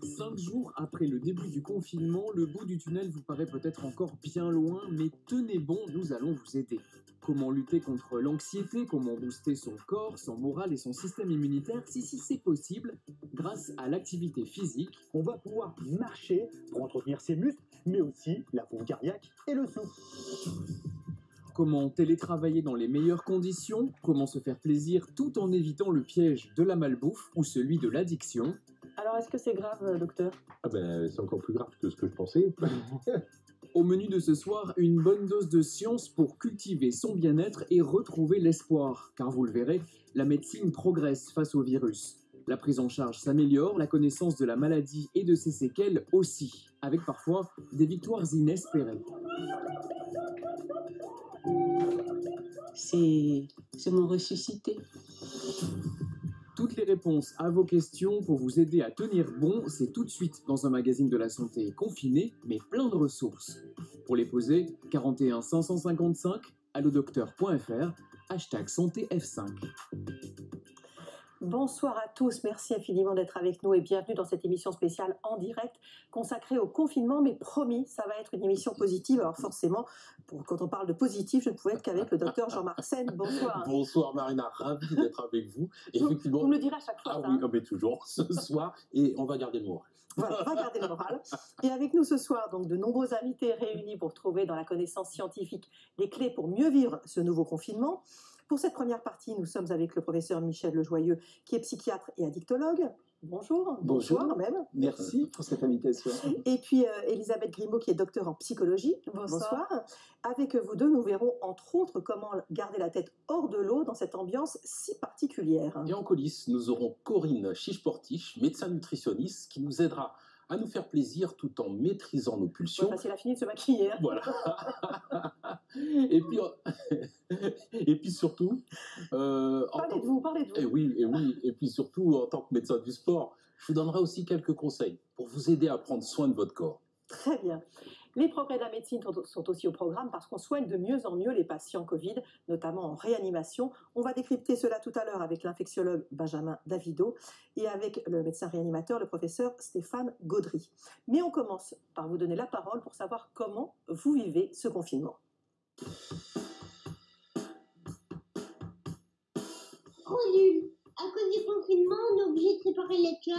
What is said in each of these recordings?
5 jours après le début du confinement, le bout du tunnel vous paraît peut-être encore bien loin, mais tenez bon, nous allons vous aider. Comment lutter contre l'anxiété, comment booster son corps, son moral et son système immunitaire, si c'est possible, grâce à l'activité physique. On va pouvoir marcher pour entretenir ses muscles, mais aussi la pompe cardiaque et le souffle. Comment télétravailler dans les meilleures conditions, comment se faire plaisir tout en évitant le piège de la malbouffe ou celui de l'addiction. Alors, est-ce que c'est grave, docteur? C'est encore plus grave que ce que je pensais. Au menu de ce soir, une bonne dose de science pour cultiver son bien-être et retrouver l'espoir. Car vous le verrez, la médecine progresse face au virus. La prise en charge s'améliore, la connaissance de la maladie et de ses séquelles aussi, avec parfois des victoires inespérées. C'est mon ressuscité. Toutes les réponses à vos questions pour vous aider à tenir bon, c'est tout de suite dans un magazine de la santé confiné, mais plein de ressources. Pour les poser, 41 555, allodocteur.fr, #santé F5. Bonsoir à tous, merci infiniment d'être avec nous et bienvenue dans cette émission spéciale en direct consacrée au confinement, mais promis, ça va être une émission positive. Alors forcément, quand on parle de positif, je ne pouvais être qu'avec le docteur Jean-Marc Sen. Bonsoir. Bonsoir Marina, ravi d'être avec vous. Effectivement, Vous me le direz à chaque fois. ah ça, oui, hein. mais toujours, ce soir, et on va garder le moral. Voilà, on va garder le moral. Et avec nous ce soir, donc, de nombreux invités réunis pour trouver dans la connaissance scientifique les clés pour mieux vivre ce nouveau confinement. Pour cette première partie, nous sommes avec le professeur Michel Lejoyeux, qui est psychiatre et addictologue. Bonjour. Bonsoir même. Merci pour cette invitation. Et puis Elisabeth Grimaud, qui est docteur en psychologie. Bonsoir. Avec vous deux, nous verrons entre autres comment garder la tête hors de l'eau dans cette ambiance si particulière. Et en coulisses, nous aurons Corinne Chiche-Portiche, médecin nutritionniste, qui nous aidera à nous faire plaisir tout en maîtrisant nos pulsions. Parce qu'il a fini de se maquiller. Voilà. et puis surtout... Parlez de vous. Et puis surtout, en tant que médecin du sport, je vous donnerai aussi quelques conseils pour vous aider à prendre soin de votre corps. Très bien. Les progrès de la médecine sont aussi au programme parce qu'on soigne de mieux en mieux les patients Covid, notamment en réanimation. On va décrypter cela tout à l'heure avec l'infectiologue Benjamin Davido et avec le médecin réanimateur, le professeur Stéphane Gaudry. Mais on commence par vous donner la parole pour savoir comment vous vivez ce confinement. Trop nul. À cause du confinement, on est obligé de séparer les classes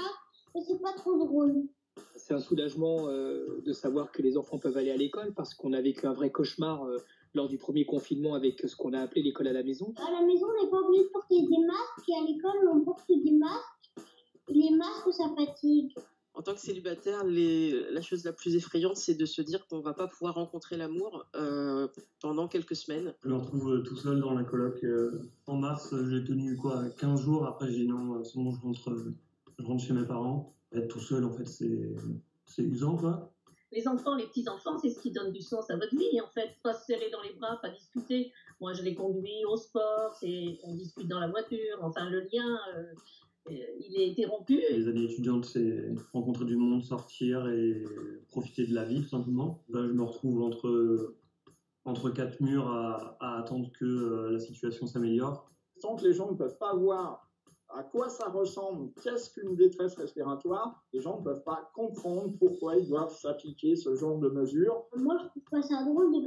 et c'est pas trop drôle. C'est un soulagement de savoir que les enfants peuvent aller à l'école parce qu'on a vécu un vrai cauchemar lors du premier confinement avec ce qu'on a appelé l'école à la maison. À la maison, on n'est pas obligé de porter des masques et à l'école, on porte des masques. Et les masques, ça fatigue. En tant que célibataire, la chose la plus effrayante, c'est de se dire qu'on ne va pas pouvoir rencontrer l'amour pendant quelques semaines. Je me retrouve tout seul dans la coloc. En mars, j'ai tenu 15 jours. Après, j'ai dit non, c'est bon, je rentre chez mes parents. Être tout seul, en fait, c'est usant, quoi. Les enfants, les petits-enfants, c'est ce qui donne du sens à votre vie, en fait. Pas se serrer dans les bras, pas discuter. Moi, je les conduis au sport, on discute dans la voiture. Enfin, le lien, il est interrompu. Les années étudiantes, c'est rencontrer du monde, sortir et profiter de la vie, tout simplement. Là, je me retrouve entre quatre murs à attendre que la situation s'améliore. Tant que les gens ne peuvent pas voir à quoi ça ressemble, qu'est-ce qu'une détresse respiratoire, les gens ne peuvent pas comprendre pourquoi ils doivent s'appliquer ce genre de mesures. Moi, je trouve pas ça drôle de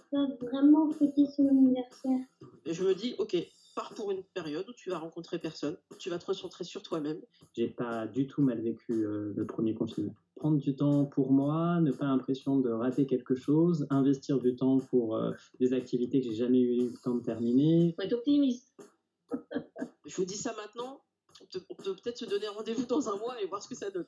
pas vraiment fêter son anniversaire. Et je me dis, ok, pars pour une période où tu vas rencontrer personne, tu vas te recentrer sur toi-même. J'ai pas du tout mal vécu le premier confinement. Prendre du temps pour moi, ne pas l'impression de rater quelque chose, investir du temps pour des activités que j'ai jamais eu le temps de terminer. Faut être optimiste. Je vous dis ça maintenant, on peut peut-être se donner rendez-vous dans un mois et voir ce que ça donne.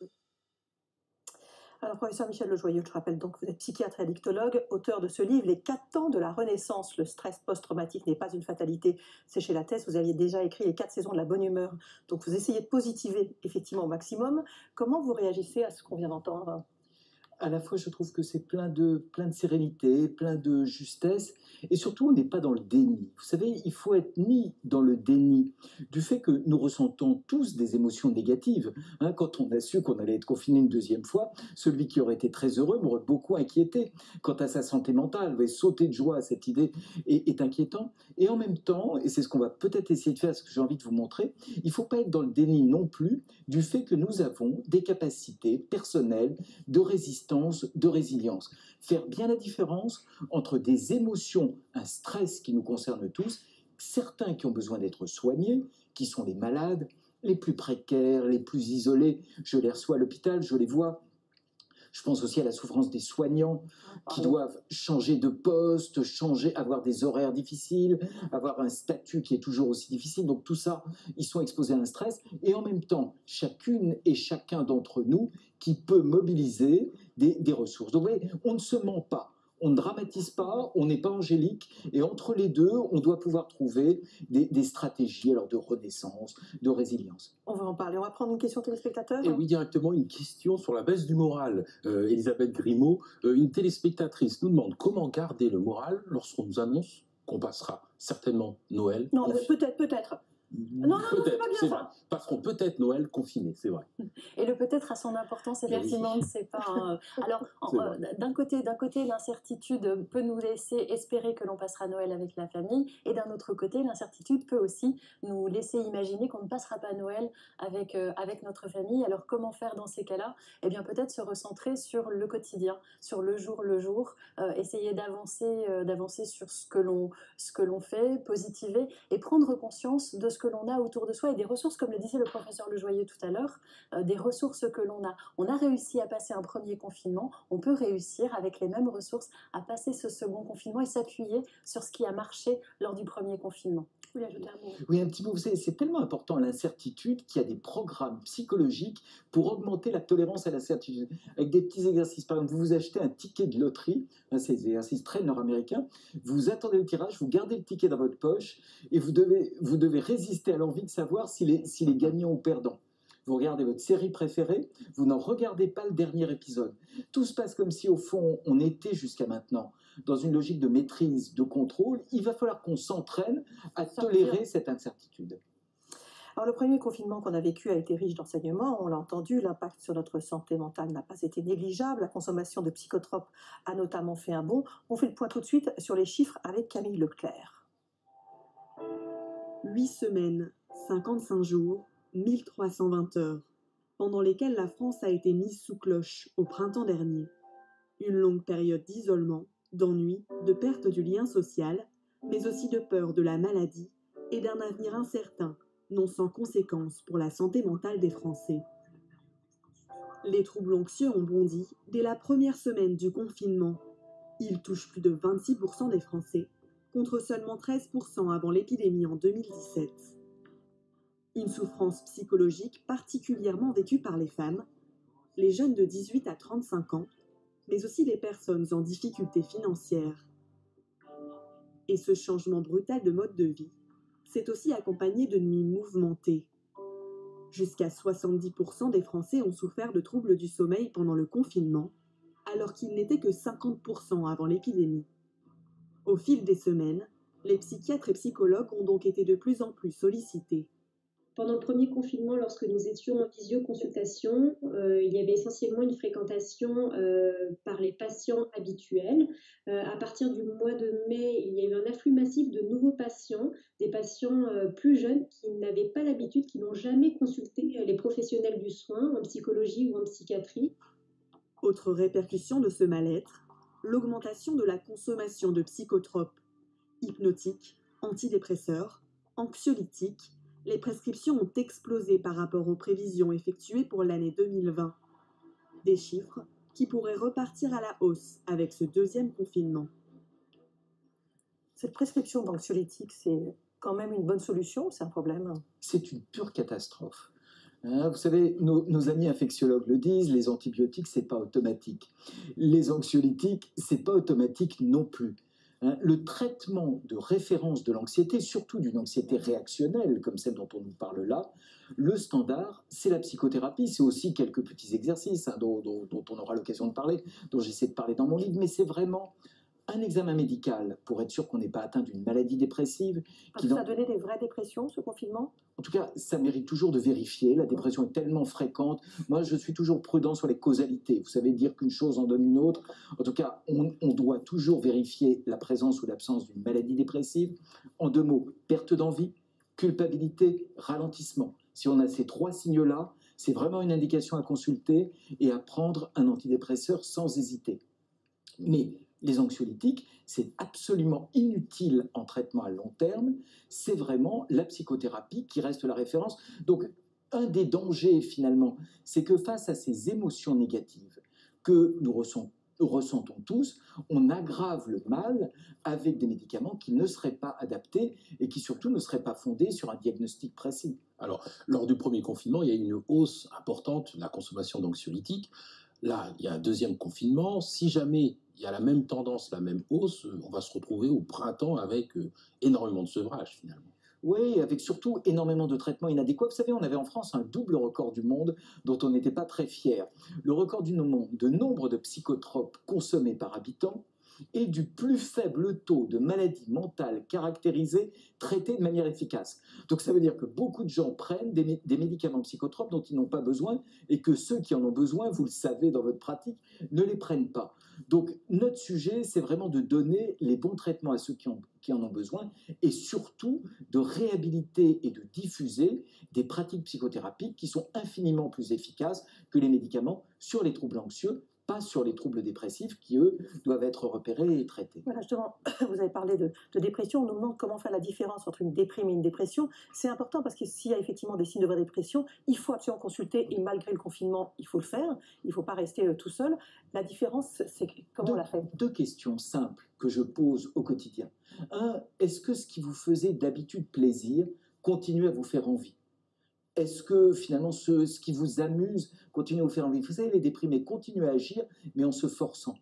Alors, professeur Michel Lejoyeux, je rappelle donc que vous êtes psychiatre et addictologue, auteur de ce livre, Les 4 temps de la Renaissance. Le stress post-traumatique n'est pas une fatalité. C'est chez Lattès. Vous aviez déjà écrit les 4 saisons de la bonne humeur. Donc, vous essayez de positiver effectivement au maximum. Comment vous réagissez à ce qu'on vient d'entendre ? à la fois, je trouve que c'est plein de sérénité, plein de justesse, et surtout, on n'est pas dans le déni. Vous savez, il faut être ni dans le déni du fait que nous ressentons tous des émotions négatives. Hein, quand on a su qu'on allait être confiné une deuxième fois, celui qui aurait été très heureux m'aurait beaucoup inquiété. Quant à sa santé mentale, va sauter de joie à cette idée est inquiétant. Et en même temps, et c'est ce qu'on va peut-être essayer de faire, ce que j'ai envie de vous montrer, il ne faut pas être dans le déni non plus du fait que nous avons des capacités personnelles de résistance, de résilience. Faire bien la différence entre des émotions, un stress qui nous concerne tous, certains qui ont besoin d'être soignés, qui sont les malades, les plus précaires, les plus isolés. Je les reçois à l'hôpital, je les vois. Je pense aussi à la souffrance des soignants qui doivent changer de poste, avoir des horaires difficiles, avoir un statut qui est toujours aussi difficile. Donc tout ça, ils sont exposés à un stress. Et en même temps, chacune et chacun d'entre nous qui peut mobiliser des ressources. Donc vous voyez, on ne se ment pas. On ne dramatise pas, on n'est pas angélique, et entre les deux, on doit pouvoir trouver des stratégies alors de renaissance, de résilience. On va en parler. On va prendre une question téléspectateur. Et oui, directement une question sur la baisse du moral. Elisabeth Grimaud, une téléspectatrice nous demande comment garder le moral lorsqu'on nous annonce qu'on passera certainement Noël. Non, peut-être. Non, c'est pas bien ça. Vrai. Passeront peut-être Noël confinés, c'est vrai. Et le peut-être a son importance, effectivement, on ne sait pas. Alors, d'un côté, l'incertitude peut nous laisser espérer que l'on passera Noël avec la famille, et d'un autre côté, l'incertitude peut aussi nous laisser imaginer qu'on ne passera pas Noël avec notre famille. Alors, comment faire dans ces cas-là? Eh bien, peut-être se recentrer sur le quotidien, sur le jour, essayer d'avancer sur ce que l'on fait, positiver, et prendre conscience de ce que l'on a autour de soi et des ressources, comme le disait le professeur Lejoyeux tout à l'heure, des ressources que l'on a. On a réussi à passer un premier confinement, on peut réussir avec les mêmes ressources à passer ce second confinement et s'appuyer sur ce qui a marché lors du premier confinement. Vous voulez ajouter un mot? Oui, un petit mot. Vous savez, c'est tellement important l'incertitude qu'il y a des programmes psychologiques pour augmenter la tolérance à l'incertitude. Avec des petits exercices. Par exemple, vous achetez un ticket de loterie, c'est des exercices très nord-américains, vous attendez le tirage, vous gardez le ticket dans votre poche et vous devez résister à l'envie de savoir s'il est gagnant ou perdant. Vous regardez votre série préférée, vous n'en regardez pas le dernier épisode. Tout se passe comme si, au fond, on était jusqu'à maintenant dans une logique de maîtrise, de contrôle. Il va falloir qu'on s'entraîne à tolérer cette incertitude. Alors, le premier confinement qu'on a vécu a été riche d'enseignements, on l'a entendu, l'impact sur notre santé mentale n'a pas été négligeable, la consommation de psychotropes a notamment fait un bond. On fait le point tout de suite sur les chiffres avec Camille Leclerc. 8 semaines, 55 jours, 1320 heures, pendant lesquelles la France a été mise sous cloche au printemps dernier. Une longue période d'isolement, d'ennui, de perte du lien social, mais aussi de peur de la maladie et d'un avenir incertain, non sans conséquences pour la santé mentale des Français. Les troubles anxieux ont bondi dès la première semaine du confinement. Ils touchent plus de 26% des Français, contre seulement 13% avant l'épidémie en 2017. Une souffrance psychologique particulièrement vécue par les femmes, les jeunes de 18 à 35 ans, mais aussi les personnes en difficulté financière. Et ce changement brutal de mode de vie s'est aussi accompagné de nuits mouvementées. Jusqu'à 70% des Français ont souffert de troubles du sommeil pendant le confinement, alors qu'ils n'étaient que 50% avant l'épidémie. Au fil des semaines, les psychiatres et psychologues ont donc été de plus en plus sollicités. Pendant le premier confinement, lorsque nous étions en visioconsultation, il y avait essentiellement une fréquentation par les patients habituels. À partir du mois de mai, il y a eu un afflux massif de nouveaux patients, des patients plus jeunes qui n'avaient pas l'habitude, qui n'ont jamais consulté les professionnels du soin en psychologie ou en psychiatrie. Autre répercussion de ce mal-être, l'augmentation de la consommation de psychotropes, hypnotiques, antidépresseurs, anxiolytiques. Les prescriptions ont explosé par rapport aux prévisions effectuées pour l'année 2020. Des chiffres qui pourraient repartir à la hausse avec ce deuxième confinement. Cette prescription d'anxiolytiques, c'est quand même une bonne solution ou c'est un problème? C'est une pure catastrophe. Vous savez, nos amis infectiologues le disent, les antibiotiques, c'est pas automatique. Les anxiolytiques, c'est pas automatique non plus. Le traitement de référence de l'anxiété, surtout d'une anxiété réactionnelle comme celle dont on nous parle là, le standard, c'est la psychothérapie. C'est aussi quelques petits exercices dont on aura l'occasion de parler, dont j'essaie de parler dans mon livre, mais c'est vraiment un examen médical pour être sûr qu'on n'est pas atteint d'une maladie dépressive. Ça a donné des vraies dépressions, ce confinement? En tout cas, ça mérite toujours de vérifier. La dépression est tellement fréquente. Moi, je suis toujours prudent sur les causalités. Vous savez, dire qu'une chose en donne une autre. En tout cas, on doit toujours vérifier la présence ou l'absence d'une maladie dépressive. En 2 mots, perte d'envie, culpabilité, ralentissement. Si on a ces 3 signes-là, c'est vraiment une indication à consulter et à prendre un antidépresseur sans hésiter. Mais les anxiolytiques, c'est absolument inutile en traitement à long terme. C'est vraiment la psychothérapie qui reste la référence. Donc, un des dangers, finalement, c'est que face à ces émotions négatives que nous ressentons tous, on aggrave le mal avec des médicaments qui ne seraient pas adaptés et qui, surtout, ne seraient pas fondés sur un diagnostic précis. Alors, lors du premier confinement, il y a eu une hausse importante de la consommation d'anxiolytiques. Là, il y a un deuxième confinement. Si jamais il y a la même tendance, la même hausse, on va se retrouver au printemps avec énormément de sevrage, finalement. Oui, avec surtout énormément de traitements inadéquats. Vous savez, on avait en France un double record du monde dont on n'était pas très fiers. Le record du monde de nombre de psychotropes consommés par habitant et du plus faible taux de maladies mentales caractérisées traitées de manière efficace. Donc ça veut dire que beaucoup de gens prennent des médicaments psychotropes dont ils n'ont pas besoin et que ceux qui en ont besoin, vous le savez dans votre pratique, ne les prennent pas. Donc notre sujet, c'est vraiment de donner les bons traitements à ceux qui en ont besoin et surtout de réhabiliter et de diffuser des pratiques psychothérapiques qui sont infiniment plus efficaces que les médicaments sur les troubles anxieux, pas sur les troubles dépressifs qui, eux, doivent être repérés et traités. Voilà, justement, vous avez parlé de dépression. On nous demande comment faire la différence entre une déprime et une dépression. C'est important parce que s'il y a effectivement des signes de vraie dépression, il faut absolument consulter et malgré le confinement, il faut le faire. Il ne faut pas rester tout seul. La différence, c'est comment on la fait? 2 questions simples que je pose au quotidien. 1, est-ce que ce qui vous faisait d'habitude plaisir continue à vous faire envie? Est-ce que finalement ce qui vous amuse continue à vous faire envie? Vous savez, les déprimés continuent à agir, mais en se forçant.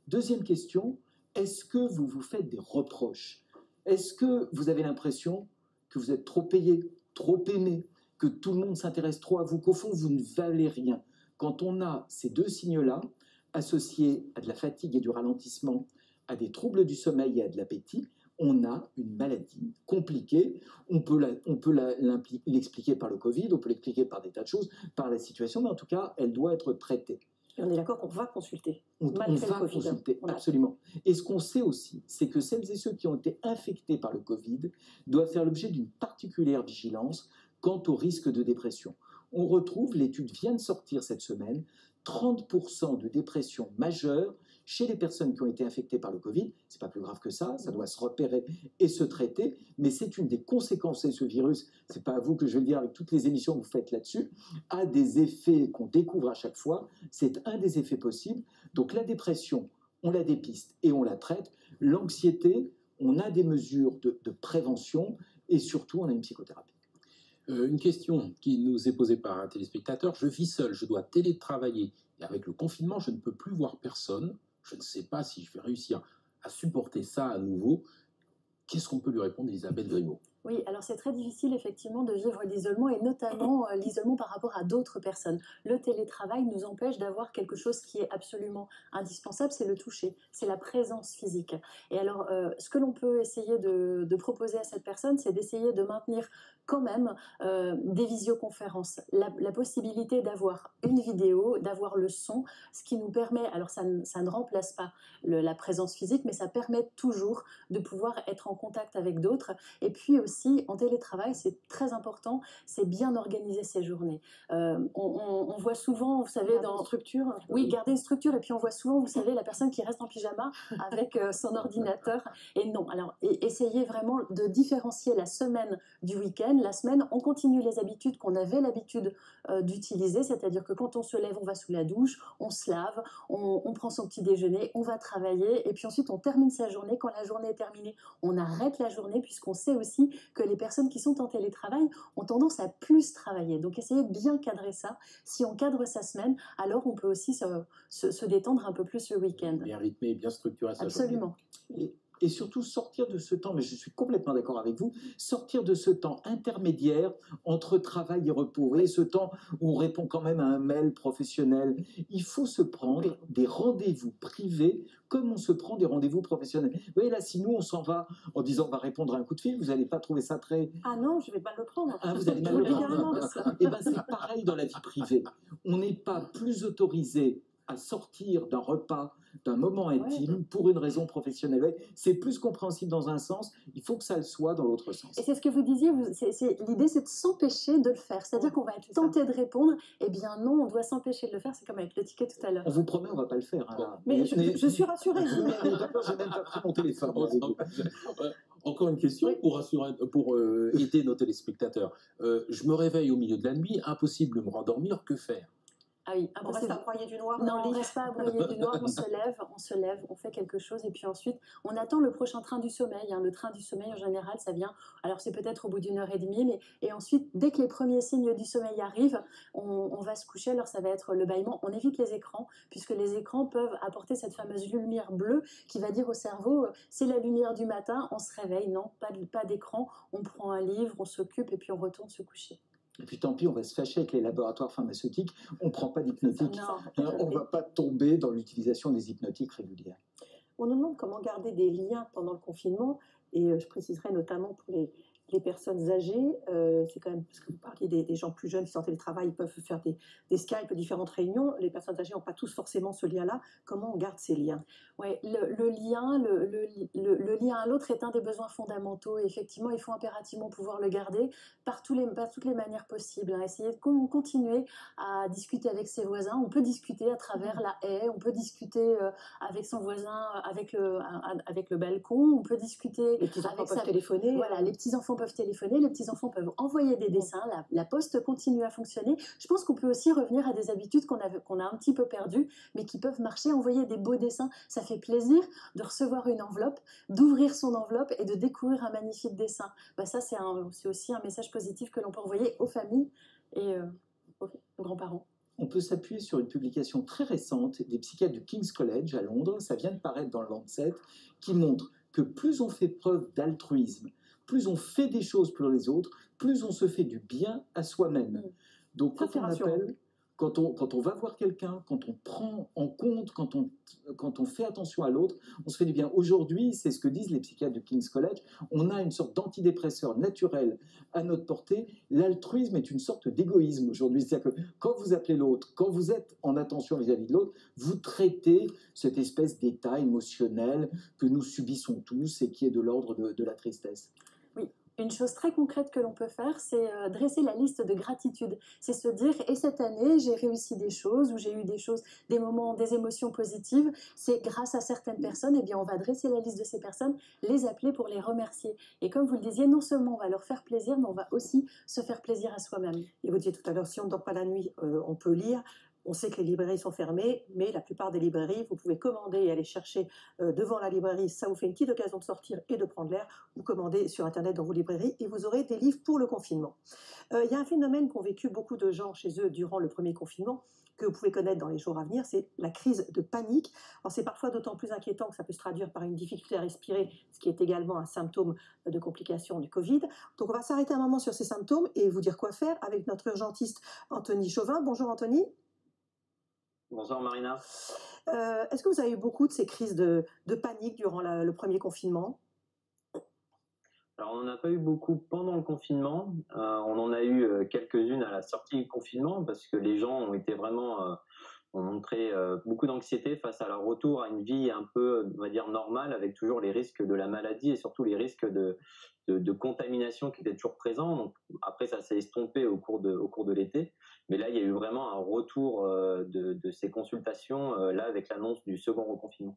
2e question, est-ce que vous vous faites des reproches? Est-ce que vous avez l'impression que vous êtes trop payé, trop aimé, que tout le monde s'intéresse trop à vous, qu'au fond vous ne valez rien? Quand on a ces 2 signes-là, associés à de la fatigue et du ralentissement, à des troubles du sommeil et à de l'appétit, on a une maladie compliquée. On peut l'expliquer par le Covid, on peut l'expliquer par des tas de choses, par la situation, mais en tout cas, elle doit être traitée. Et on est d'accord qu'on va consulter. On va consulter, absolument. Et ce qu'on sait aussi, c'est que celles et ceux qui ont été infectés par le Covid doivent faire l'objet d'une particulière vigilance quant au risque de dépression. On retrouve, l'étude vient de sortir cette semaine, 30% de dépression majeure chez les personnes qui ont été infectées par le Covid. C'est pas plus grave que ça doit se repérer et se traiter, mais c'est une des conséquences de ce virus, c'est pas à vous que je vais le dire avec toutes les émissions que vous faites là-dessus, a des effets qu'on découvre à chaque fois, c'est un des effets possibles. Donc la dépression, on la dépiste et on la traite. L'anxiété, on a des mesures de prévention et surtout on a une psychothérapie. Une question qui nous est posée par un téléspectateur. Je vis seul, je dois télétravailler et avec le confinement, je ne peux plus voir personne. Je ne sais pas si je vais réussir à supporter ça à nouveau. Qu'est-ce qu'on peut lui répondre, Elisabeth Grimaud? Oui, alors c'est très difficile effectivement de vivre l'isolement et notamment l'isolement par rapport à d'autres personnes. Le télétravail nous empêche d'avoir quelque chose qui est absolument indispensable, c'est le toucher, c'est la présence physique. Et alors, ce que l'on peut essayer de proposer à cette personne, c'est d'essayer de maintenir quand même des visioconférences, la possibilité d'avoir une vidéo, d'avoir le son, ce qui nous permet, alors ça ne remplace pas la présence physique, mais ça permet toujours de pouvoir être en contact avec d'autres. Et puis aussi, en télétravail, c'est très important, c'est bien organiser ses journées. On voit souvent, vous savez, dans une structure. Oui, garder une structure, et puis on voit souvent, vous savez, la personne qui reste en pyjama avec son ordinateur. Et non, alors essayez vraiment de différencier la semaine du week-end. La semaine, on continue les habitudes qu'on avait l'habitude d'utiliser, c'est-à-dire que quand on se lève, on va sous la douche, on se lave, on prend son petit déjeuner, on va travailler, et puis ensuite on termine sa journée. Quand la journée est terminée, on arrête la journée, puisqu'on sait aussi que les personnes qui sont en télétravail ont tendance à plus travailler. Donc essayez de bien cadrer ça. Si on cadre sa semaine, alors on peut aussi se détendre un peu plus le week-end. Bien rythmé, bien structuré sa journée. Absolument. et surtout sortir de ce temps, mais je suis complètement d'accord avec vous, sortir de ce temps intermédiaire entre travail et repos. Vous voyez, ce temps où on répond quand même à un mail professionnel. Il faut se prendre des rendez-vous privés comme on se prend des rendez-vous professionnels. Vous voyez, là, si nous, on s'en va en disant on va répondre à un coup de fil, vous n'allez pas trouver ça très... Ah non, je vais mal le prendre. Ah, vous allez mal le prendre. Et bien, c'est pareil dans la vie privée. On n'est pas plus autorisé à sortir d'un repas, d'un moment intime pour une raison professionnelle. C'est plus compréhensible dans un sens, il faut que ça le soit dans l'autre sens. Et c'est ce que vous disiez, l'idée c'est de s'empêcher de le faire. C'est-à-dire qu'on va être tenté de répondre, eh bien non, on doit s'empêcher de le faire, c'est comme avec le ticket tout à l'heure. On vous promet, on ne va pas le faire. Hein. Mais je suis rassurée. Je n'ai même pas pris mon téléphone. Encore une question pour aider nos téléspectateurs. Je me réveille au milieu de la nuit, impossible de me rendormir, que faire? Ah oui, on reste à broyer du noir. Non, on ne reste pas à broyer du noir, on se lève, on fait quelque chose et puis ensuite on attend le prochain train du sommeil. Hein. Le train du sommeil en général ça vient, alors c'est peut-être au bout d'1 heure et demie, et ensuite dès que les premiers signes du sommeil arrivent, on va se coucher. Alors ça va être le bâillement, on évite les écrans puisque les écrans peuvent apporter cette fameuse lumière bleue qui va dire au cerveau c'est la lumière du matin, on se réveille. Non, pas d'écran, on prend un livre, on s'occupe et puis on retourne se coucher. Et puis tant pis, on va se fâcher avec les laboratoires pharmaceutiques, on ne prend pas d'hypnotique, on ne va pas tomber dans l'utilisation des hypnotiques régulières. On nous demande comment garder des liens pendant le confinement, et je préciserai notamment pour les personnes âgées, c'est quand même, parce que vous parliez des gens plus jeunes qui sont en télétravail, ils peuvent faire des Skype, différentes réunions, les personnes âgées n'ont pas tous forcément ce lien-là. Comment on garde ces liens? Oui, le lien à l'autre est un des besoins fondamentaux et effectivement, il faut impérativement pouvoir le garder par toutes les manières possibles. Hein. Essayer de continuer à discuter avec ses voisins. On peut discuter à travers la haie, on peut discuter avec son voisin, avec le balcon, on peut discuter... Les petits-enfants peuvent téléphoner. Voilà, les petits-enfants peuvent téléphoner, les petits-enfants peuvent envoyer des dessins, la poste continue à fonctionner. Je pense qu'on peut aussi revenir à des habitudes qu'on a un petit peu perdues, mais qui peuvent marcher, envoyer des beaux dessins. Ça fait plaisir de recevoir une enveloppe, d'ouvrir son enveloppe et de découvrir un magnifique dessin. Ça, c'est aussi un message positif que l'on peut envoyer aux familles et aux grands-parents. On peut s'appuyer sur une publication très récente des psychiatres du King's College à Londres, ça vient de paraître dans le Lancet, qui montre que plus on fait preuve d'altruisme, plus on fait des choses pour les autres, plus on se fait du bien à soi-même. Donc quand on appelle, quand on va voir quelqu'un, quand on prend en compte, quand on fait attention à l'autre, on se fait du bien. Aujourd'hui, c'est ce que disent les psychiatres du King's College, on a une sorte d'antidépresseur naturel à notre portée. L'altruisme est une sorte d'égoïsme aujourd'hui. C'est-à-dire que quand vous appelez l'autre, quand vous êtes en attention vis-à-vis de l'autre, vous traitez cette espèce d'état émotionnel que nous subissons tous et qui est de l'ordre de la tristesse. Une chose très concrète que l'on peut faire, c'est dresser la liste de gratitude. C'est se dire, et cette année, j'ai réussi des choses, ou j'ai eu des moments, des émotions positives. C'est grâce à certaines personnes, eh bien, on va dresser la liste de ces personnes, les appeler pour les remercier. Et comme vous le disiez, non seulement on va leur faire plaisir, mais on va aussi se faire plaisir à soi-même. Et vous disiez tout à l'heure, si on ne dort pas la nuit, on peut lire. On sait que les librairies sont fermées, mais la plupart des librairies, vous pouvez commander et aller chercher devant la librairie. Ça vous fait une petite occasion de sortir et de prendre l'air. Vous commandez sur Internet dans vos librairies et vous aurez des livres pour le confinement. Il y a un phénomène qu'ont vécu beaucoup de gens chez eux durant le premier confinement, que vous pouvez connaître dans les jours à venir, c'est la crise de panique. Alors c'est parfois d'autant plus inquiétant que ça peut se traduire par une difficulté à respirer, ce qui est également un symptôme de complication du Covid. Donc on va s'arrêter un moment sur ces symptômes et vous dire quoi faire avec notre urgentiste Anthony Chauvin. Bonjour Anthony. Bonsoir Marina. Est-ce que vous avez eu beaucoup de ces crises de panique durant le premier confinement? Alors on n'en a pas eu beaucoup pendant le confinement, on en a eu quelques-unes à la sortie du confinement parce que les gens ont été vraiment, ont montré beaucoup d'anxiété face à leur retour à une vie un peu, on va dire, normale, avec toujours les risques de la maladie et surtout les risques de contamination qui étaient toujours présents. Donc, après, ça s'est estompé au cours de l'été. Mais là, il y a eu vraiment un retour de ces consultations, là, avec l'annonce du second reconfinement.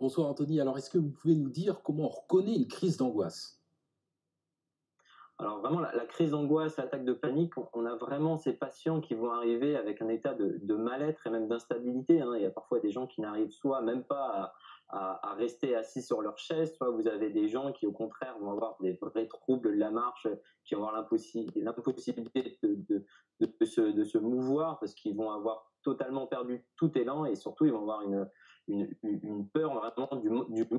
Bonsoir Anthony, alors est-ce que vous pouvez nous dire comment on reconnaît une crise d'angoisse? Alors vraiment, la crise d'angoisse, l'attaque de panique, on a vraiment ces patients qui vont arriver avec un état de mal-être et même d'instabilité. Hein. Il y a parfois des gens qui n'arrivent soit même pas à rester assis sur leur chaise, soit vous avez des gens qui au contraire vont avoir des vrais troubles de la marche, qui vont avoir l'impossibilité de se mouvoir parce qu'ils vont avoir totalement perdu tout élan et surtout ils vont avoir une peur vraiment du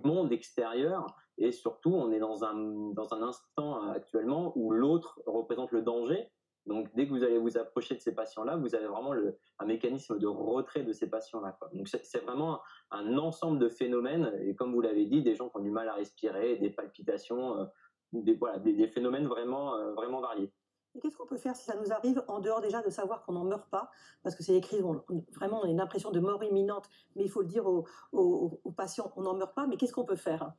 monde extérieur. Et surtout, on est dans un instant actuellement où l'autre représente le danger. Donc, dès que vous allez vous approcher de ces patients-là, vous avez vraiment un mécanisme de retrait de ces patients-là, quoi. Donc, c'est vraiment un ensemble de phénomènes. Et comme vous l'avez dit, des gens qui ont du mal à respirer, des palpitations, des phénomènes vraiment variés. Et qu'est-ce qu'on peut faire si ça nous arrive, en dehors déjà de savoir qu'on n'en meurt pas, parce que c'est des crises où vraiment on a une impression de mort imminente, mais il faut le dire aux patients, on n'en meurt pas, mais qu'est-ce qu'on peut faire?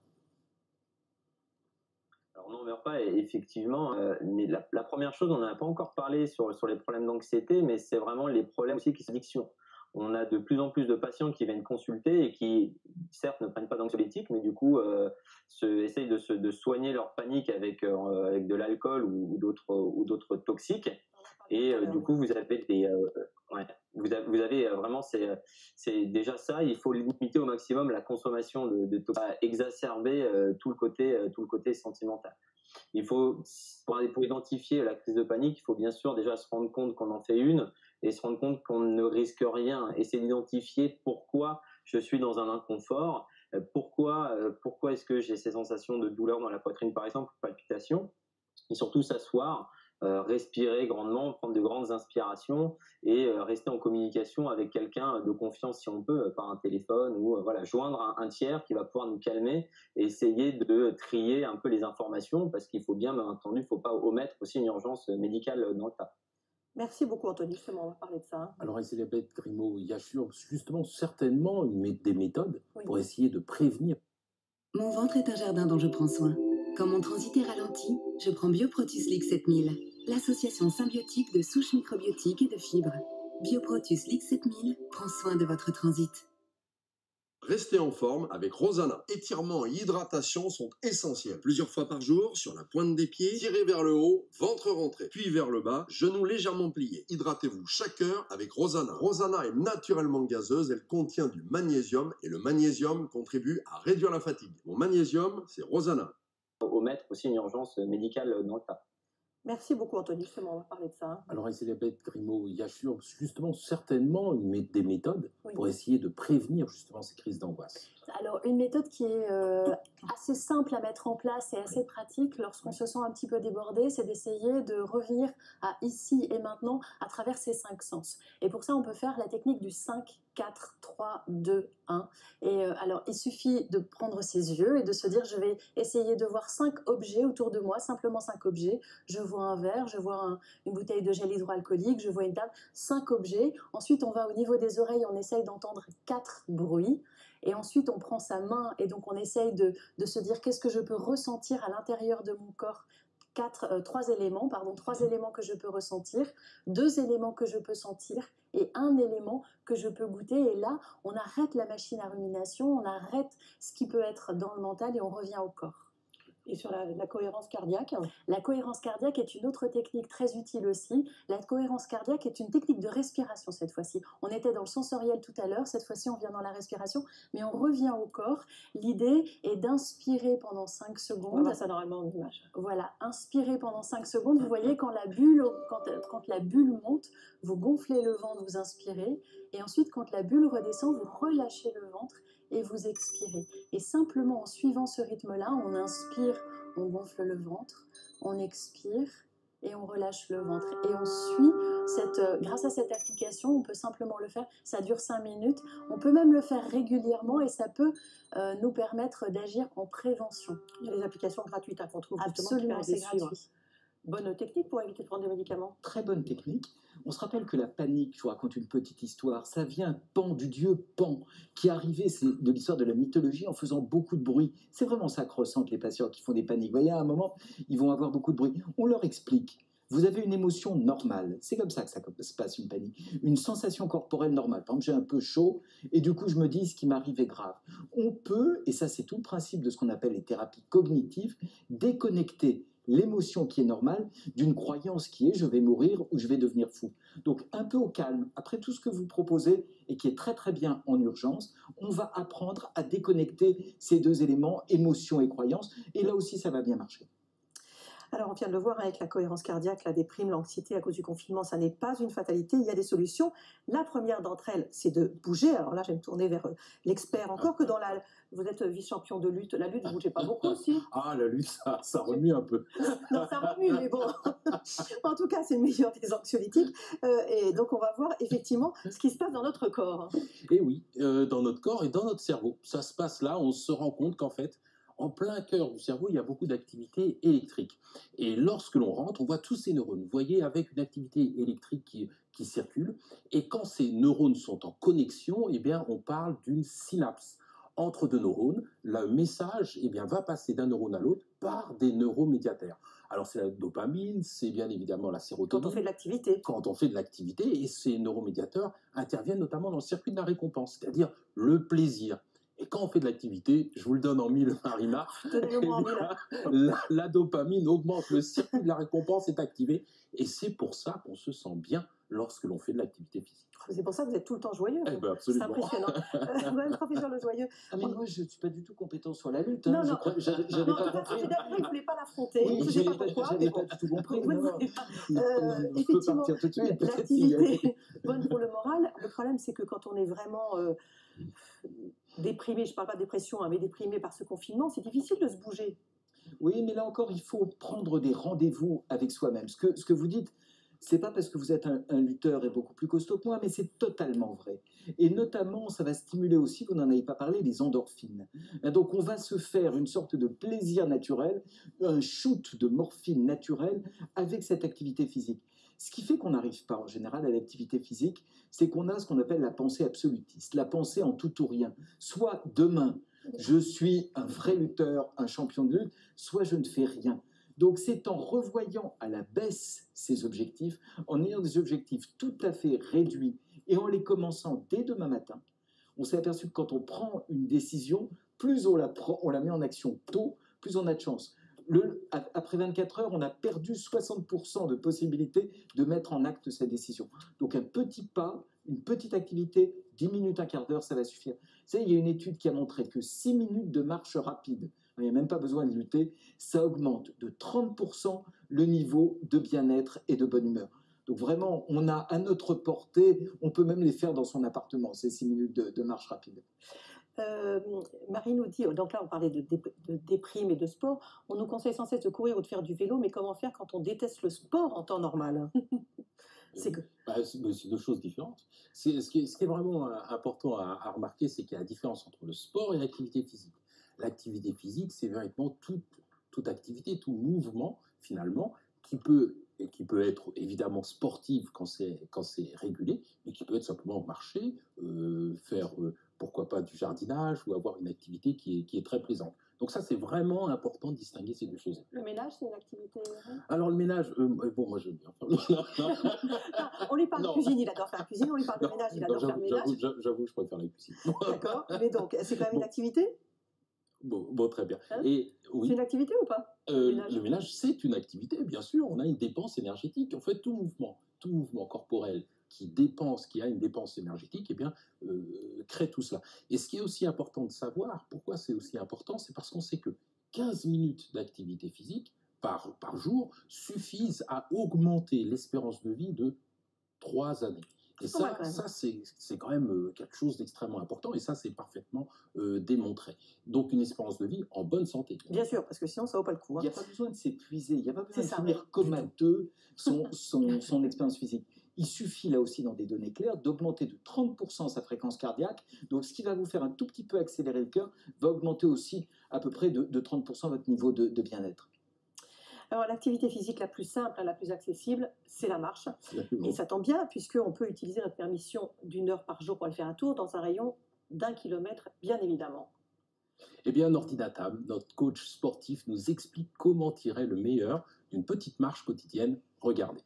Alors, on n'en meurt pas, effectivement, mais la première chose, on n'en a pas encore parlé sur les problèmes d'anxiété, mais c'est vraiment les problèmes aussi qui sont d'addiction. On a de plus en plus de patients qui viennent consulter et qui, certes, ne prennent pas d'anxiolytiques, mais du coup, essayent de soigner leur panique avec de l'alcool ou d'autres toxiques. Et du coup, vous avez vraiment, c'est déjà ça. Il faut limiter au maximum la consommation de toxiques, exacerber tout le côté sentimental. Il faut, pour identifier la crise de panique, il faut bien sûr déjà se rendre compte qu'on en fait une et se rendre compte qu'on ne risque rien. Essayer d'identifier pourquoi je suis dans un inconfort, pourquoi est-ce que j'ai ces sensations de douleur dans la poitrine, par exemple, palpitations, et surtout s'asseoir, respirer grandement, prendre de grandes inspirations et rester en communication avec quelqu'un de confiance si on peut, par un téléphone ou joindre un tiers qui va pouvoir nous calmer et essayer de trier un peu les informations parce qu'il faut bien entendu, il ne faut pas omettre aussi une urgence médicale dans le cas. Merci beaucoup Anthony, justement on va parler de ça. Alors Elisabeth Grimaud, il y a justement certainement des méthodes pour essayer de prévenir. Mon ventre est un jardin dont je prends soin. Quand mon transit est ralenti, je prends Bioprotus Leak 7000, l'association symbiotique de souches microbiotiques et de fibres. Bioprotus Leak 7000 prend soin de votre transit. Restez en forme avec Rosanna. Étirement et hydratation sont essentiels. Plusieurs fois par jour, sur la pointe des pieds, tirez vers le haut, ventre rentré, puis vers le bas, genoux légèrement pliés. Hydratez-vous chaque heure avec Rosanna. Rosanna est naturellement gazeuse, elle contient du magnésium et le magnésium contribue à réduire la fatigue. Mon magnésium, c'est Rosanna. Omettre aussi une urgence médicale dans le cas. Merci beaucoup Anthony, justement on va parler de ça. Alors Elisabeth Grimaud, il y a justement certainement des méthodes pour essayer de prévenir justement ces crises d'angoisse. Alors une méthode qui est assez simple à mettre en place et assez pratique lorsqu'on se sent un petit peu débordé, c'est d'essayer de revenir à ici et maintenant à travers ces 5 sens. Et pour ça on peut faire la technique du 5, 4, 3, 2, 1. Et alors il suffit de prendre ses yeux et de se dire je vais essayer de voir 5 objets autour de moi, simplement 5 objets. Je vois un verre, je vois une bouteille de gel hydroalcoolique, je vois une table, 5 objets. Ensuite on va au niveau des oreilles, on essaye d'entendre 4 bruits. Et ensuite, on prend sa main et donc on essaye de se dire qu'est-ce que je peux ressentir à l'intérieur de mon corps. 3 éléments que je peux ressentir, 2 éléments que je peux sentir et 1 élément que je peux goûter. Et là, on arrête la machine à rumination, on arrête ce qui peut être dans le mental et on revient au corps. Et sur la cohérence cardiaque? La cohérence cardiaque est une autre technique très utile aussi. La cohérence cardiaque est une technique de respiration cette fois-ci. On était dans le sensoriel tout à l'heure, cette fois-ci on vient dans la respiration, mais on revient au corps. L'idée est d'inspirer pendant 5 secondes. On va voir ça normalement en image. Voilà, inspirez pendant 5 secondes. Vous voyez quand la bulle monte, vous gonflez le ventre, vous inspirez. Et ensuite, quand la bulle redescend, vous relâchez le ventre et vous expirez. Et simplement en suivant ce rythme-là, on inspire, on gonfle le ventre, on expire et on relâche le ventre. Et on suit, grâce à cette application, on peut simplement le faire, ça dure 5 minutes, on peut même le faire régulièrement et ça peut nous permettre d'agir en prévention. Il y a des applications gratuites qu'on trouve absolument, c'est gratuit. Bonne technique pour éviter de prendre des médicaments. Très bonne technique. On se rappelle que la panique, je vous raconte une petite histoire, ça vient du dieu Pan, qui est arrivé, c'est de l'histoire de la mythologie, en faisant beaucoup de bruit. C'est vraiment ça que ressentent les patients qui font des paniques. Vous voyez, à un moment, ils vont avoir beaucoup de bruit. On leur explique. Vous avez une émotion normale. C'est comme ça que ça se passe, une panique. Une sensation corporelle normale. Par exemple, j'ai un peu chaud et du coup, je me dis ce qui m'arrive est grave. On peut, et ça c'est tout le principe de ce qu'on appelle les thérapies cognitives, déconnecter l'émotion qui est normale d'une croyance qui est je vais mourir ou je vais devenir fou. Donc un peu au calme, après tout ce que vous proposez et qui est très très bien en urgence, on va apprendre à déconnecter ces 2 éléments, émotion et croyance, et là aussi ça va bien marcher. Alors, on vient de le voir avec la cohérence cardiaque, la déprime, l'anxiété à cause du confinement, ça n'est pas une fatalité, il y a des solutions. La première d'entre elles, c'est de bouger. Alors là, je vais me tourner vers l'expert encore que dans la... Vous êtes vice-champion de lutte. La lutte, vous ne bougez pas beaucoup aussi? Ah, la lutte, ça remue un peu. Non, ça remue, mais bon. En tout cas, c'est le meilleur des anxiolytiques. Et donc, on va voir effectivement ce qui se passe dans notre corps. Et oui, dans notre corps et dans notre cerveau. Ça se passe là, on se rend compte qu'en fait, en plein cœur du cerveau, il y a beaucoup d'activité électrique. Et lorsque l'on rentre, on voit tous ces neurones, vous voyez, avec une activité électrique qui circule. Et quand ces neurones sont en connexion, eh bien, on parle d'une synapse. Entre deux neurones, le message eh bien, va passer d'un neurone à l'autre par des neuromédiateurs. Alors c'est la dopamine, c'est bien évidemment la sérotonine. Quand on fait de l'activité. Quand on fait de l'activité, et ces neuromédiateurs interviennent notamment dans le circuit de la récompense, c'est-à-dire le plaisir. Et quand on fait de l'activité, je vous le donne en mille, Marina, la dopamine augmente, le circuit de la récompense est activé, et c'est pour ça qu'on se sent bien lorsque l'on fait de l'activité physique. C'est pour ça que vous êtes tout le temps joyeux. Eh ben, c'est absolument. impressionnant. Vous professeur Le Joyeux. Ah, mais moi, je ne suis pas du tout compétent sur la lutte. Non, Hein. non, J'avais pas compris. Il ne voulait pas l'affronter. Oui, Je ne sais pas pourquoi. J'avais pas du tout compris. Oui, Non, non. effectivement, Je peux partir tout de suite. l'activité bonne pour le moral. Le problème, c'est que quand on est vraiment déprimé, je ne parle pas de dépression, hein, mais déprimé par ce confinement, c'est difficile de se bouger. Oui, mais là encore, il faut prendre des rendez-vous avec soi-même. Ce que vous dites, c'est pas parce que vous êtes un lutteur et beaucoup plus costaud que moi, mais c'est totalement vrai. Et notamment, ça va stimuler aussi, vous n'en avez pas parlé, les endorphines. Donc, on va se faire une sorte de plaisir naturel, un shoot de morphine naturelle avec cette activité physique. Ce qui fait qu'on n'arrive pas en général à l'activité physique, c'est qu'on a ce qu'on appelle la pensée absolutiste, la pensée en tout ou rien. Soit demain, je suis un vrai lutteur, un champion de lutte, soit je ne fais rien. Donc c'est en revoyant à la baisse ces objectifs, en ayant des objectifs tout à fait réduits et en les commençant dès demain matin, on s'est aperçu que quand on prend une décision, plus on la met en action tôt, plus on a de chance. Après 24 heures, on a perdu 60% de possibilité de mettre en acte sa décision. Donc un petit pas, une petite activité, 10 minutes, un quart d'heure, ça va suffire. Vous savez, il y a une étude qui a montré que 6 minutes de marche rapide, il n'y a même pas besoin de lutter, ça augmente de 30% le niveau de bien-être et de bonne humeur. Donc vraiment, on a à notre portée, on peut même les faire dans son appartement, ces 6 minutes de marche rapide. Marie nous dit, donc là on parlait de déprime et de sport, on nous conseille sans cesse de courir ou de faire du vélo, mais comment faire quand on déteste le sport en temps normal? C'est deux choses différentes. Ce qui est vraiment important à remarquer, c'est qu'il y a la différence entre le sport et l'activité physique. L'activité physique, c'est véritablement toute activité, tout mouvement, finalement, qui peut être évidemment sportif quand c'est régulé, mais qui peut être simplement marcher, faire, pourquoi pas, du jardinage ou avoir une activité qui est très plaisante. Donc ça, c'est vraiment important de distinguer ces deux choses. Le ménage, c'est une activité... Alors le ménage, bon, moi je... on lui parle de cuisine, il adore faire la cuisine, on lui parle de ménage, il adore faire le ménage. J'avoue, je préfère la cuisine. D'accord, mais donc, c'est quand même une activité? Bon, très bien. Hein? Et, oui. C'est une activité ou pas? Le ménage, c'est une activité, bien sûr. On a une dépense énergétique. En fait, tout mouvement corporel qui a une dépense énergétique, eh bien, crée tout cela. Et ce qui est aussi important de savoir, pourquoi c'est aussi important, c'est parce qu'on sait que 15 minutes d'activité physique par jour suffisent à augmenter l'espérance de vie de 3 années. Et ça, c'est quand même quelque chose d'extrêmement important, et ça, c'est parfaitement démontré. Donc, une espérance de vie en bonne santé. Bien sûr, parce que sinon, ça ne vaut pas le coup. Hein. Il n'y a pas besoin de s'épuiser, il n'y a pas besoin de finir comateux son expérience physique. Il suffit, là aussi, dans des données claires, d'augmenter de 30% sa fréquence cardiaque. Donc, ce qui va vous faire un tout petit peu accélérer le cœur, va augmenter aussi à peu près de 30% votre niveau de bien-être. Alors, l'activité physique la plus simple, la plus accessible, c'est la marche. Et ça tombe bien, puisqu'on peut utiliser notre permission d'1 heure par jour pour aller faire un tour dans un rayon d'1 kilomètre, bien évidemment. Eh bien, Nordinatam, notre coach sportif, nous explique comment tirer le meilleur d'une petite marche quotidienne. Regardez.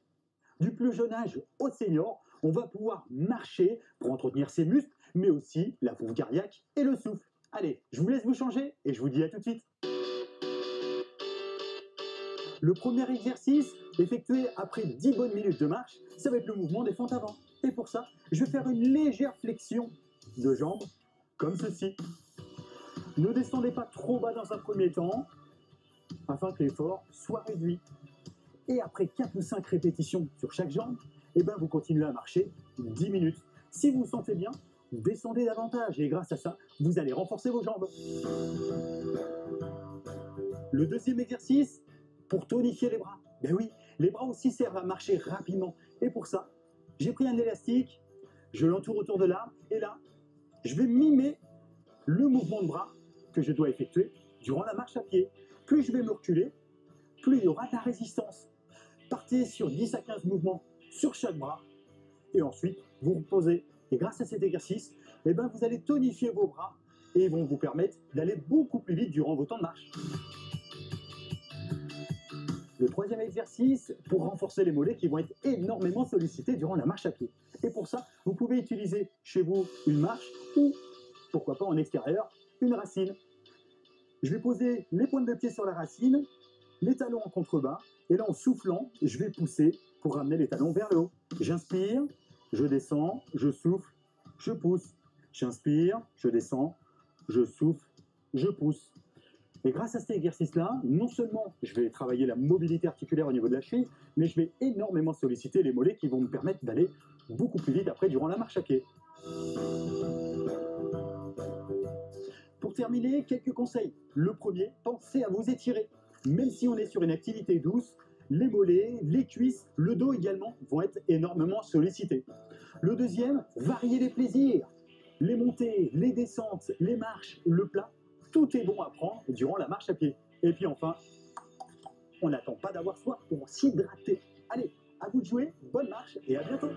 Du plus jeune âge au senior, on va pouvoir marcher pour entretenir ses muscles, mais aussi la pompe cardiaque et le souffle. Allez, je vous laisse vous changer et je vous dis à tout de suite. Le premier exercice, effectué après 10 bonnes minutes de marche, ça va être le mouvement des fentes avant. Et pour ça, je vais faire une légère flexion de jambes, comme ceci. Ne descendez pas trop bas dans un premier temps, afin que l'effort soit réduit. Et après 4 ou 5 répétitions sur chaque jambe, eh ben, vous continuez à marcher 10 minutes. Si vous vous sentez bien, descendez davantage et grâce à ça, vous allez renforcer vos jambes. Le deuxième exercice, pour tonifier les bras. Ben oui, les bras aussi servent à marcher rapidement. Et pour ça, j'ai pris un élastique, je l'entoure autour de l'arme et là, je vais mimer le mouvement de bras que je dois effectuer durant la marche à pied. Plus je vais me reculer, plus il y aura de la résistance. Partez sur 10 à 15 mouvements sur chaque bras et ensuite vous reposez. Et grâce à cet exercice, eh ben, vous allez tonifier vos bras et ils vont vous permettre d'aller beaucoup plus vite durant vos temps de marche. Le troisième exercice, pour renforcer les mollets qui vont être énormément sollicités durant la marche à pied. Et pour ça, vous pouvez utiliser chez vous une marche ou, pourquoi pas en extérieur, une racine. Je vais poser les pointes de pied sur la racine, les talons en contrebas, et là en soufflant, je vais pousser pour ramener les talons vers le haut. J'inspire, je descends, je souffle, je pousse. J'inspire, je descends, je souffle, je pousse. Et grâce à cet exercice-là, non seulement je vais travailler la mobilité articulaire au niveau de la cheville, mais je vais énormément solliciter les mollets qui vont me permettre d'aller beaucoup plus vite après durant la marche à pied. Pour terminer, quelques conseils. Le premier, pensez à vous étirer. Même si on est sur une activité douce, les mollets, les cuisses, le dos également vont être énormément sollicités. Le deuxième, variez les plaisirs. Les montées, les descentes, les marches, le plat, tout est bon à prendre durant la marche à pied. Et puis enfin, on n'attend pas d'avoir soif pour s'hydrater. Allez, à vous de jouer, bonne marche et à bientôt.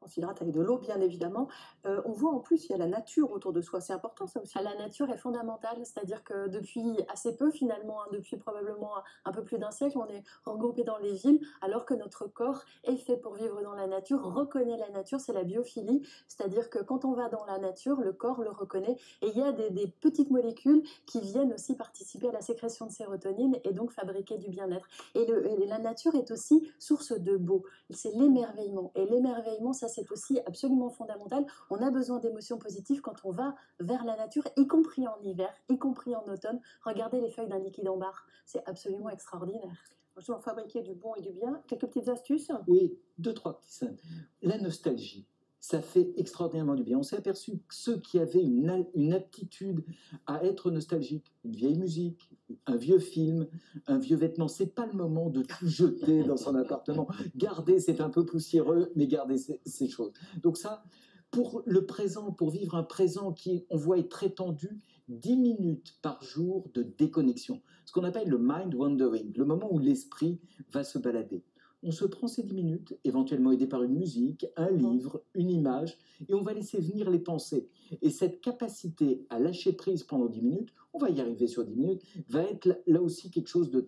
On s'hydrate avec de l'eau, bien évidemment. On voit en plus, il y a la nature autour de soi. C'est important, ça aussi. La nature est fondamentale, c'est-à-dire que depuis assez peu, finalement, depuis probablement un peu plus d'un siècle, on est regroupé dans les villes, alors que notre corps est fait pour vivre dans la nature, reconnaît la nature, c'est la biophilie. C'est-à-dire que quand on va dans la nature, le corps le reconnaît. Et il y a des petites molécules qui viennent aussi participer à la sécrétion de sérotonine et donc fabriquer du bien-être. Et la nature est aussi source de beau. C'est l'émerveillement. Et l'émerveillement, ça c'est aussi absolument fondamental. On a besoin d'émotions positives quand on va vers la nature, y compris en hiver, y compris en automne. Regardez les feuilles d'un liquide en barre, c'est absolument extraordinaire. Justement, fabriquer du bon et du bien. Quelques petites astuces? Oui, 2-3 petits simples. La nostalgie, ça fait extraordinairement du bien. On s'est aperçu que ceux qui avaient une aptitude à être nostalgiques, une vieille musique, un vieux film, un vieux vêtement, c'est pas le moment de tout jeter dans son appartement. Gardez, c'est un peu poussiéreux, mais gardez ces choses. Donc ça, pour le présent, pour vivre un présent qui, on voit, est très tendu, 10 minutes par jour de déconnexion. Ce qu'on appelle le mind wandering, le moment où l'esprit va se balader. On se prend ces 10 minutes, éventuellement aidé par une musique, un livre, une image, et on va laisser venir les pensées. Et cette capacité à lâcher prise pendant 10 minutes, on va y arriver sur 10 minutes, va être là aussi quelque chose de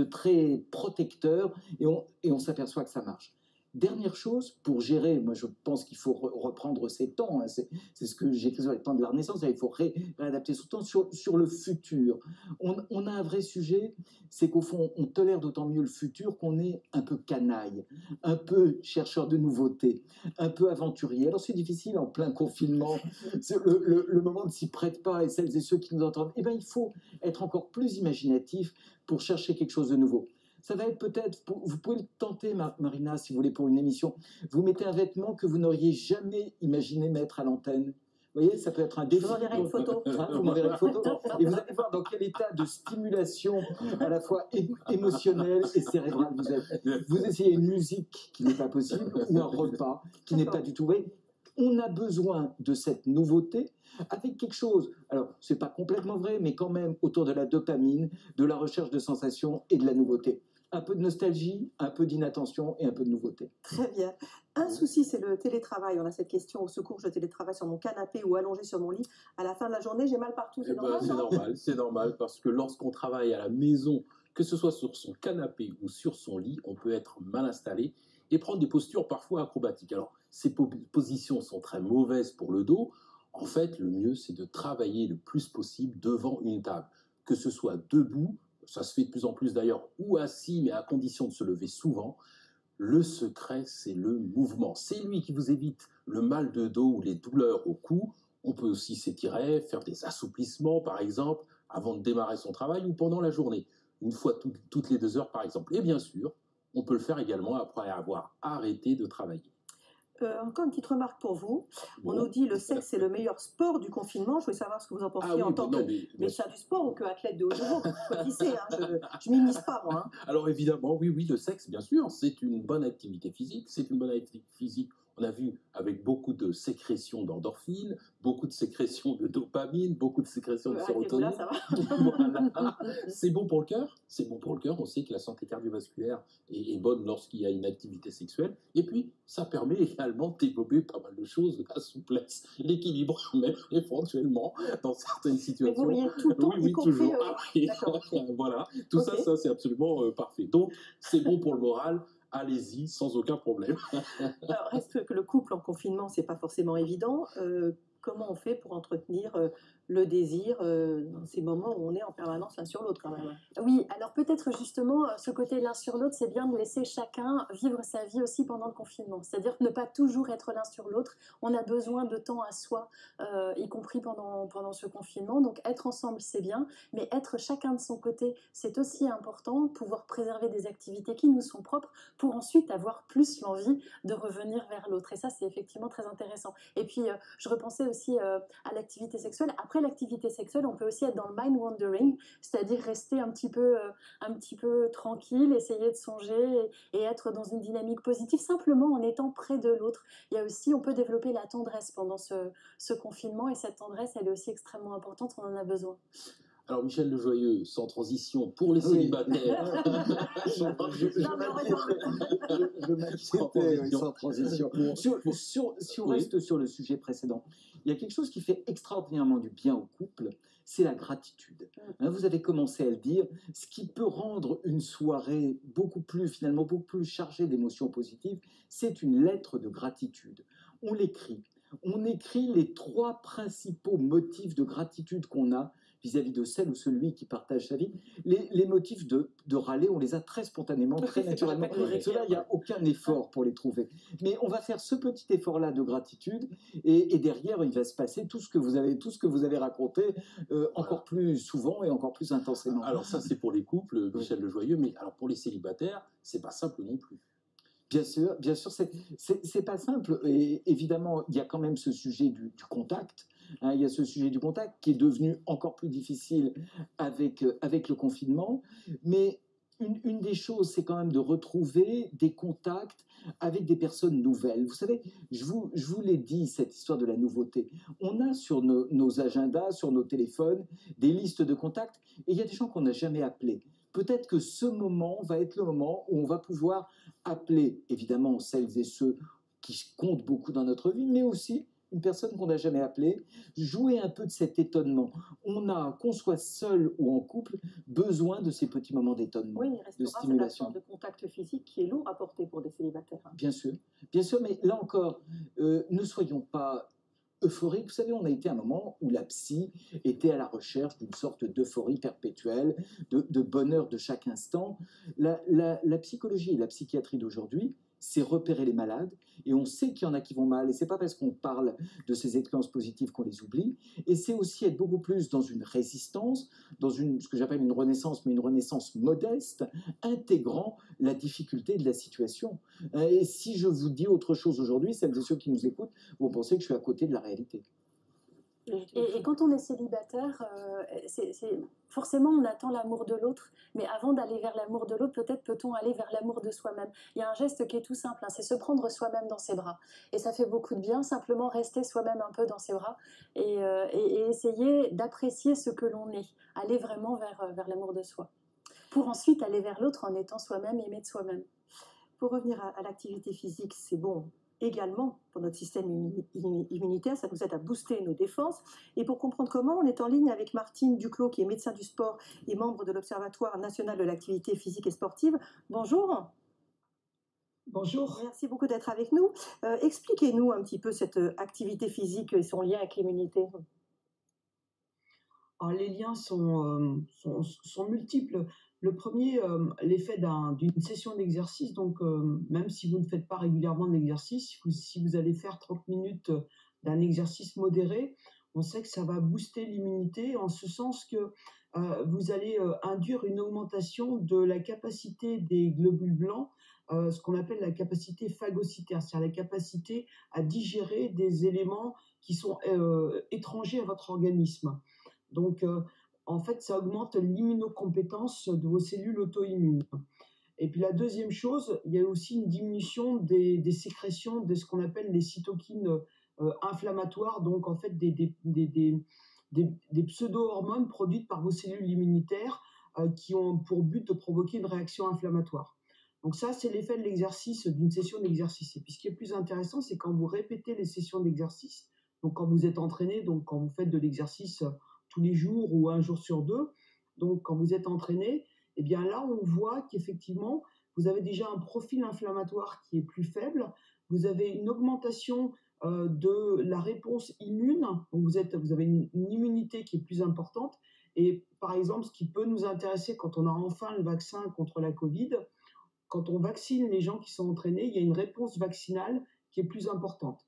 très protecteur, et on s'aperçoit que ça marche. Dernière chose, pour gérer, moi je pense qu'il faut reprendre ses temps, hein, c'est ce que j'écris sur les temps de la Renaissance, il faut réadapter son temps sur le futur. On a un vrai sujet, c'est qu'au fond, on tolère d'autant mieux le futur qu'on est un peu canaille, un peu chercheur de nouveautés, un peu aventurier. Alors c'est difficile en plein confinement, le moment ne s'y prête pas, et celles et ceux qui nous entendent, eh ben, il faut être encore plus imaginatif pour chercher quelque chose de nouveau. Ça va être peut-être, vous pouvez le tenter, Marina, si vous voulez, pour une émission. Vous mettez un vêtement que vous n'auriez jamais imaginé mettre à l'antenne. Vous voyez, ça peut être un défi. Je vous enverrai une photo. Vous m'enverrez une photo. Et vous allez voir dans quel état de stimulation, à la fois émotionnelle et cérébrale vous êtes. Vous essayez une musique qui n'est pas possible, ou un repas qui n'est pas du tout vrai. On a besoin de cette nouveauté avec quelque chose, alors c'est pas complètement vrai, mais quand même autour de la dopamine, de la recherche de sensations et de la nouveauté. Un peu de nostalgie, un peu d'inattention et un peu de nouveauté. Très bien. Un souci, c'est le télétravail. On a cette question: au secours, je télétravaille sur mon canapé ou allongé sur mon lit. À la fin de la journée, j'ai mal partout. C'est normal, c'est normal, parce que lorsqu'on travaille à la maison, que ce soit sur son canapé ou sur son lit, on peut être mal installé et prendre des postures parfois acrobatiques. Alors, ces positions sont très mauvaises pour le dos. En fait, le mieux, c'est de travailler le plus possible devant une table. Que ce soit debout, ça se fait de plus en plus d'ailleurs, ou assis, mais à condition de se lever souvent. Le secret, c'est le mouvement. C'est lui qui vous évite le mal de dos ou les douleurs au cou. On peut aussi s'étirer, faire des assouplissements, par exemple, avant de démarrer son travail ou pendant la journée. une fois toutes les 2 heures par exemple. Et bien sûr, on peut le faire également après avoir arrêté de travailler. Encore une petite remarque pour vous. On nous dit le sexe est le meilleur sport du confinement. Je voulais savoir ce que vous en pensiez en tant que médecin du sport ou que athlète de haut niveau. Choisissez, je ne m'immisce pas moi. Alors évidemment, oui, le sexe, bien sûr, c'est une bonne activité physique. C'est une bonne activité physique. On a vu avec beaucoup de sécrétions d'endorphines, beaucoup de sécrétions de dopamine, beaucoup de sécrétions de sérotonine. Là, ça va. Voilà. C'est bon pour le cœur. C'est bon pour le cœur. On sait que la santé cardiovasculaire est bonne lorsqu'il y a une activité sexuelle. Et puis, ça permet également de développer pas mal de choses, la souplesse, l'équilibre, même éventuellement dans certaines situations. Mais vous riez tout le temps, oui, toujours. Voilà. Tout ça, c'est absolument parfait. Donc, c'est bon pour le moral. Allez-y, sans aucun problème. Alors, reste que le couple en confinement, c'est pas forcément évident. Comment on fait pour entretenir le désir dans ces moments où on est en permanence l'un sur l'autre quand même? Oui, alors peut-être justement, ce côté l'un sur l'autre, c'est bien de laisser chacun vivre sa vie aussi pendant le confinement. C'est-à-dire ne pas toujours être l'un sur l'autre. On a besoin de temps à soi, y compris pendant ce confinement. Donc être ensemble, c'est bien, mais être chacun de son côté, c'est aussi important. Pouvoir préserver des activités qui nous sont propres pour ensuite avoir plus l'envie de revenir vers l'autre. Et ça, c'est effectivement très intéressant. Et puis, je repensais aussi à l'activité sexuelle. Après l'activité sexuelle, on peut aussi être dans le mind wandering, c'est-à-dire rester un petit peu tranquille, essayer de songer et être dans une dynamique positive, simplement en étant près de l'autre. Il y a aussi, on peut développer la tendresse pendant ce confinement, et cette tendresse, elle est aussi extrêmement importante, on en a besoin. Alors, Michel Lejoyeux, sans transition, pour les célibataires. Je m'inquiétais, sans transition. Si on reste sur le sujet précédent, il y a quelque chose qui fait extraordinairement du bien au couple, c'est la gratitude. Vous avez commencé à le dire, ce qui peut rendre une soirée beaucoup plus chargée d'émotions positives, c'est une lettre de gratitude. On l'écrit. On écrit les 3 principaux motifs de gratitude qu'on a vis-à-vis de celle ou celui qui partage sa vie. Les motifs de râler, on les a très spontanément, très naturellement. Cela, il n'y a aucun effort pour les trouver. Mais on va faire ce petit effort-là de gratitude, et derrière, il va se passer tout ce que vous avez raconté encore plus souvent et encore plus intensément. Alors ça, c'est pour les couples, Michel Lejoyeux, mais alors pour les célibataires, c'est pas simple non plus. Bien sûr, c'est pas simple. Et évidemment, il y a quand même ce sujet du contact. Il y a ce sujet du contact qui est devenu encore plus difficile avec le confinement. Mais une des choses, c'est quand même de retrouver des contacts avec des personnes nouvelles. Vous savez, je vous l'ai dit, cette histoire de la nouveauté. On a sur nos agendas, sur nos téléphones, des listes de contacts, et il y a des gens qu'on n'a jamais appelés. Peut-être que ce moment va être le moment où on va pouvoir appeler, évidemment, celles et ceux qui comptent beaucoup dans notre vie, mais aussi une personne qu'on n'a jamais appelée, jouer un peu de cet étonnement. On a, qu'on soit seul ou en couple, besoin de ces petits moments d'étonnement, oui, il de stimulation. de contact physique qui est lourd à porter pour des célibataires. Bien sûr, mais là encore, ne soyons pas euphoriques. Vous savez, on a été à un moment où la psy était à la recherche d'une sorte d'euphorie perpétuelle, de bonheur de chaque instant. La psychologie et la psychiatrie d'aujourd'hui, c'est repérer les malades, et on sait qu'il y en a qui vont mal, et c'est pas parce qu'on parle de ces expériences positives qu'on les oublie, et c'est aussi être beaucoup plus dans une résistance, dans ce que j'appelle une renaissance, mais une renaissance modeste, intégrant la difficulté de la situation. Et si je vous dis autre chose aujourd'hui, celles et ceux qui nous écoutent vont penser que je suis à côté de la réalité. Et quand on est célibataire, forcément on attend l'amour de l'autre, mais avant d'aller vers l'amour de l'autre, peut-être peut-on aller vers l'amour de soi-même. Il y a un geste qui est tout simple, c'est se prendre soi-même dans ses bras. Et ça fait beaucoup de bien, simplement rester soi-même un peu dans ses bras et essayer d'apprécier ce que l'on est, aller vraiment vers l'amour de soi, pour ensuite aller vers l'autre en étant soi-même, aimé de soi-même. Pour revenir à l'activité physique, c'est bon également pour notre système immunitaire, ça nous aide à booster nos défenses. Et pour comprendre comment, on est en ligne avec Martine Duclos, qui est médecin du sport et membre de l'Observatoire national de l'activité physique et sportive. Bonjour. Bonjour. Merci beaucoup d'être avec nous. Expliquez-nous un petit peu cette activité physique et son lien avec l'immunité. Alors, les liens sont multiples. Le premier, l'effet d'une session d'exercice, donc même si vous ne faites pas régulièrement d'exercice, si vous allez faire 30 minutes d'un exercice modéré, on sait que ça va booster l'immunité en ce sens que vous allez induire une augmentation de la capacité des globules blancs, ce qu'on appelle la capacité phagocytaire, c'est-à-dire la capacité à digérer des éléments qui sont étrangers à votre organisme. Donc, en fait, ça augmente l'immunocompétence de vos cellules auto-immunes. Et puis la deuxième chose, il y a aussi une diminution des sécrétions de ce qu'on appelle les cytokines inflammatoires, donc en fait des pseudo-hormones produites par vos cellules immunitaires qui ont pour but de provoquer une réaction inflammatoire. Donc ça, c'est l'effet de l'exercice, d'une session d'exercice. Et puis ce qui est plus intéressant, c'est quand vous répétez les sessions d'exercice, donc quand vous êtes entraîné, donc quand vous faites de l'exercice tous les jours ou un jour sur deux, donc quand vous êtes entraîné, eh bien là, on voit qu'effectivement, vous avez déjà un profil inflammatoire qui est plus faible, vous avez une augmentation de la réponse immune, donc vous avez une immunité qui est plus importante, et par exemple, ce qui peut nous intéresser quand on a enfin le vaccin contre la Covid, quand on vaccine les gens qui sont entraînés, il y a une réponse vaccinale qui est plus importante.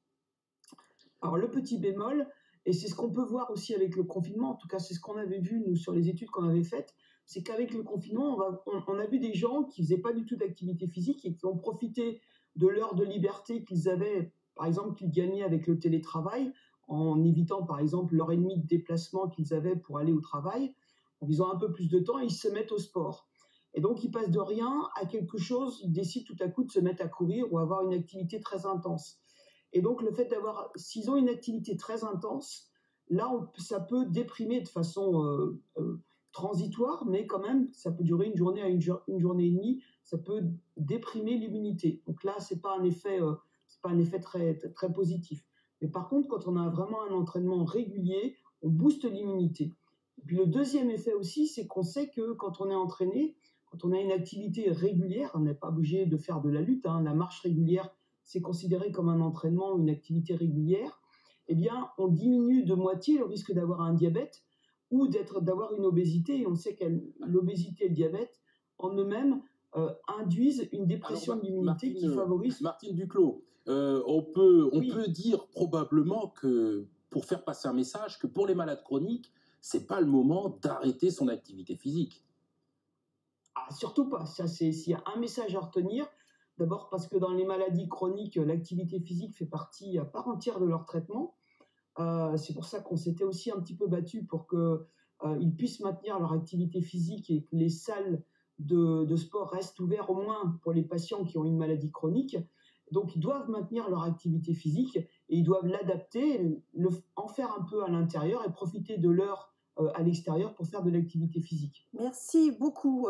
Alors le petit bémol, et c'est ce qu'on peut voir aussi avec le confinement, en tout cas c'est ce qu'on avait vu nous sur les études qu'on avait faites, c'est qu'avec le confinement, on a vu des gens qui faisaient pas du tout d'activité physique et qui ont profité de l'heure de liberté qu'ils avaient, par exemple qu'ils gagnaient avec le télétravail, en évitant par exemple l'heure et demie de déplacement qu'ils avaient pour aller au travail, en ils ont un peu plus de temps et ils se mettent au sport. Et donc ils passent de rien à quelque chose, ils décident tout à coup de se mettre à courir ou avoir une activité très intense. Et donc le fait d'avoir, s'ils ont une activité très intense, là ça peut déprimer de façon transitoire, mais quand même, ça peut durer une journée à une journée et demie, ça peut déprimer l'immunité. Donc là, c'est pas un effet très, très positif. Mais par contre, quand on a vraiment un entraînement régulier, on booste l'immunité. Et puis le deuxième effet aussi, c'est qu'on sait que quand on est entraîné, quand on a une activité régulière, on n'est pas obligé de faire de la lutte, hein, la marche régulière, c'est considéré comme un entraînement, une activité régulière, eh bien, on diminue de moitié le risque d'avoir un diabète, ou d'avoir une obésité, et on sait que l'obésité et le diabète, en eux-mêmes, induisent une dépression de l'immunité qui favorise... Martine Duclos, on peut dire probablement que, pour faire passer un message, que pour les malades chroniques, c'est pas le moment d'arrêter son activité physique. Ah, surtout pas, s'il y a un message à retenir, d'abord parce que dans les maladies chroniques, l'activité physique fait partie à part entière de leur traitement. C'est pour ça qu'on s'était aussi un petit peu battu pour qu'ils puissent maintenir leur activité physique et que les salles de sport restent ouvertes au moins pour les patients qui ont une maladie chronique. Donc ils doivent maintenir leur activité physique et ils doivent l'adapter, en faire un peu à l'intérieur et profiter de l'heure à l'extérieur pour faire de l'activité physique. Merci beaucoup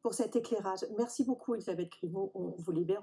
pour cet éclairage. Merci beaucoup Elisabeth Grimaud, on vous libère.